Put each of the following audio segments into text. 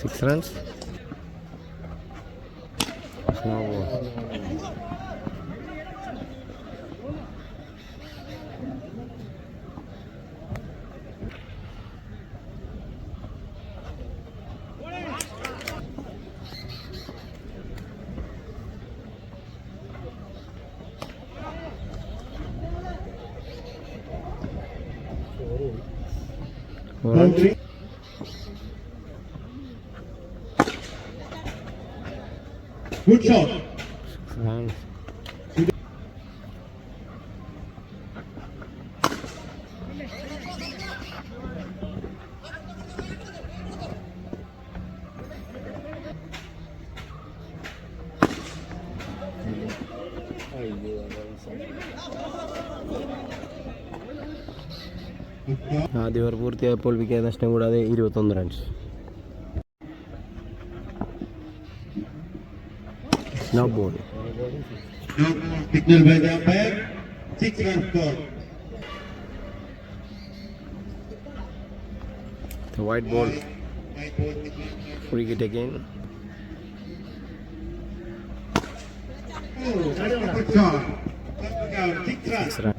6 runs. No ball. Boundary. Good shot. Runs. ആദ്യ over പൂർത്തിയായപ്പോൾ wicket നഷ്ടം കൂടാതെ 21 runs. No ball. No ball. Signal by the umpire. 6 runs score. The white ball. White ball. Free hit again. Oh, good shot. Down. 6 runs. 6 runs.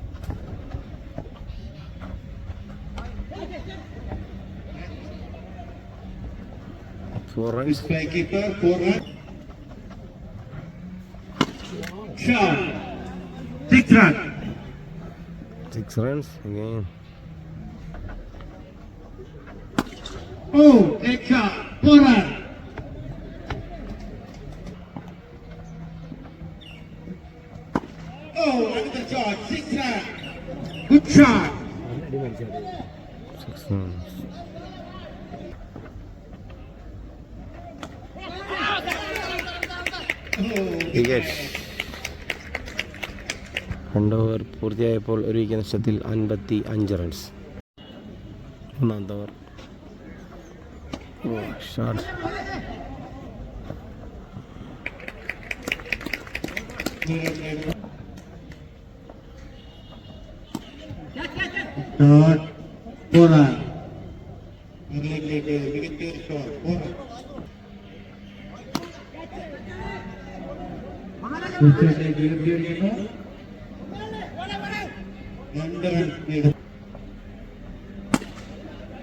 Four runs. Fly keeper. 4 runs. Shot. 6 runs. 6 runs again. Oh, great shot. 4 runs. Oh, another shot. 6 runs. Good shot. 6 runs. Wicket. 2 over പൂർത്തിയായപ്പോൾ ഒരു wicket നഷ്ടത്തിൽ 55 runs. ഒന്നാമത്തെ over. Shot. Shot. 4 runs. Negative shot. 4 runs.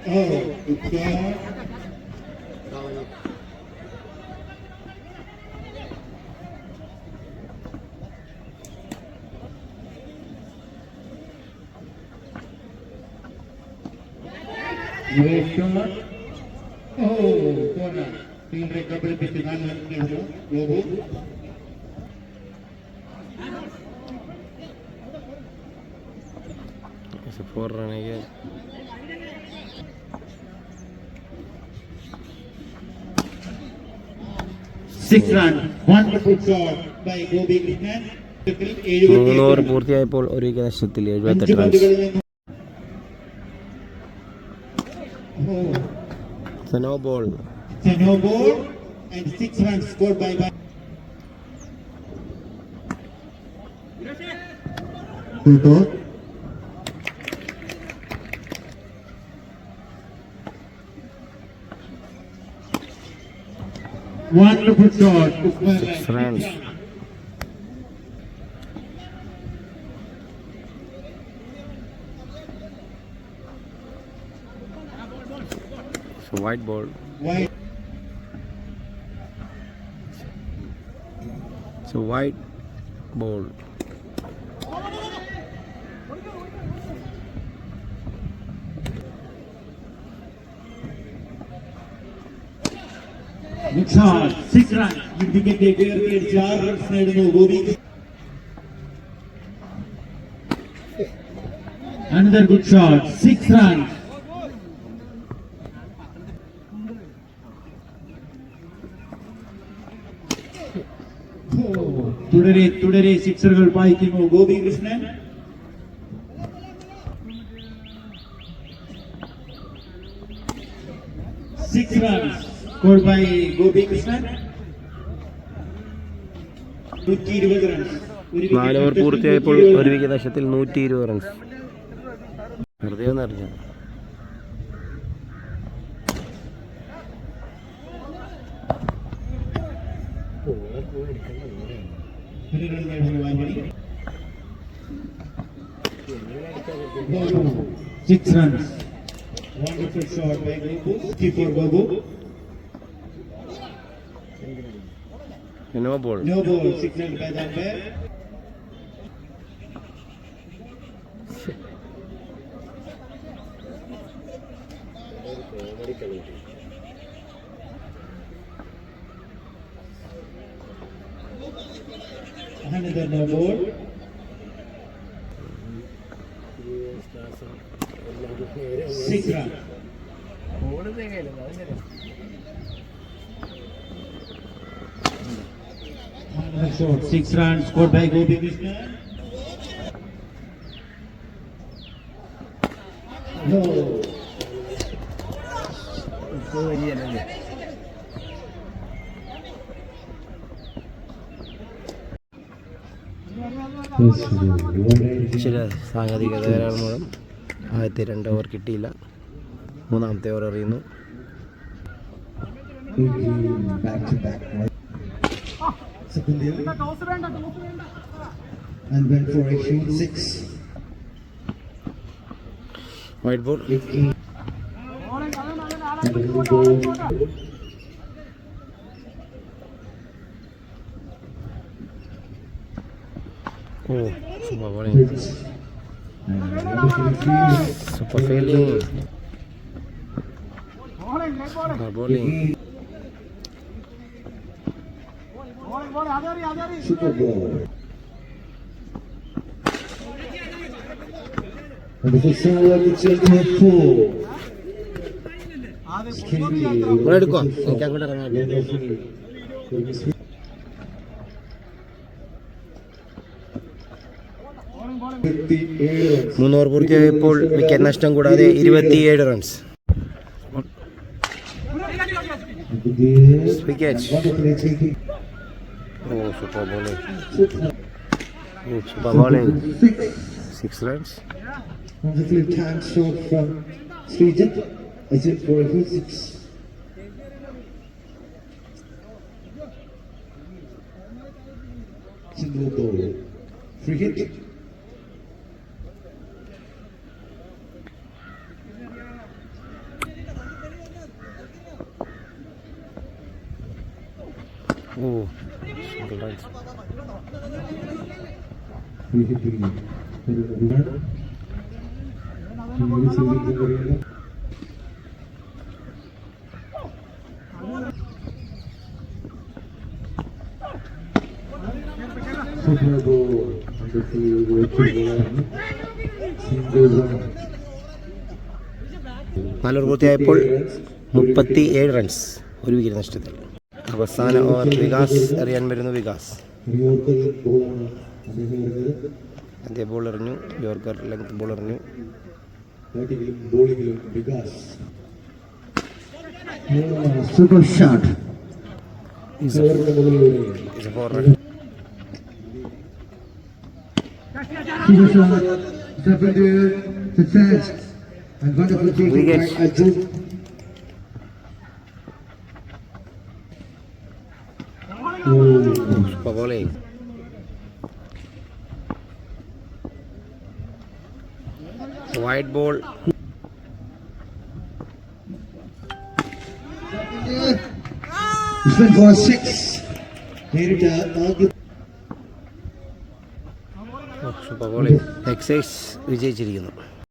Oh, good shot. Great shot. Oh, corner. Field recovery pitch 4 runs. Go. It's a 4 run again. Six runs. Wonderful shot by Gobi Krishnan. 3 over പൂർത്തിയായപ്പോൾ ഒരു wicket നഷ്ടത്തിൽ 78 runs. No ball. No ball and 6 runs scored by. Good. Wonderful shot. 6 runs. So white ball. White. So white ball. Good shot. 6 runs. Indicate clear 4 runs നേടുന്നു Gopi. Another good shot. 6 runs. തുടരെ സിക്സറുകൾ പായിക്കുന്നു Gopi Krishnan. Six runs scored by Gopi Krishnan. 120 runs. 4 over പൂർത്തിയായപ്പോൾ ഒരു wicket നഷ്ടത്തിൽ 120 runs. വെറുതെ ഒന്ന് അറിഞ്ഞു. Six runs. Wonderful shot by Gobu. 54 Gobu. No ball. No ball. Signaled by the umpire. Another no ball. Six runs. Another shot. 6 runs scored by Gopi Krishna. No. ചില സാങ്കേതിക തകരാറ് മൂലം ആദ്യത്തെ 2 ഓവർ കിട്ടിയില്ല. മൂന്നാമത്തെ over എറിയുന്നു. And went for a shoot 6. White ball. Oh, super bowling. Super fielding. Super bowling. Super ball. And the first over is 4. എടുക്കോ എനിക്ക് അങ്ങോട്ട് ഇറങ്ങാൻ 3 ഓവർ പൂർത്തിയായപ്പോൾ വിക്കറ്റ് നഷ്ടം കൂടാതെ 27 runs. Wicket. Oh super bowling. Super bowling. 6 runs. Wonderfully timed shot from Srijit. Is it for a full 6? Single ball. Free hit. Oh, single runs. Free hit. Super ball. Wonderfully working ball. Single run. 4 over പൂർത്തിയായപ്പോൾ 37 runs. ഒരു wicket നഷ്ടത്തിൽ. അവസാന over Vikas എറിയാൻ വരുന്നു. വികാസ് അതേ ball എറിഞ്ഞു. Yorker length ball എറിഞ്ഞു. Super shot. Is a 4 run. Super shot. Success. And wonderful taking Wicket. by Arjun. Super bowling. White ball. This went for a 6. Made it a Super bowling. Exercise വിജയിച്ചിരിക്കുന്നു.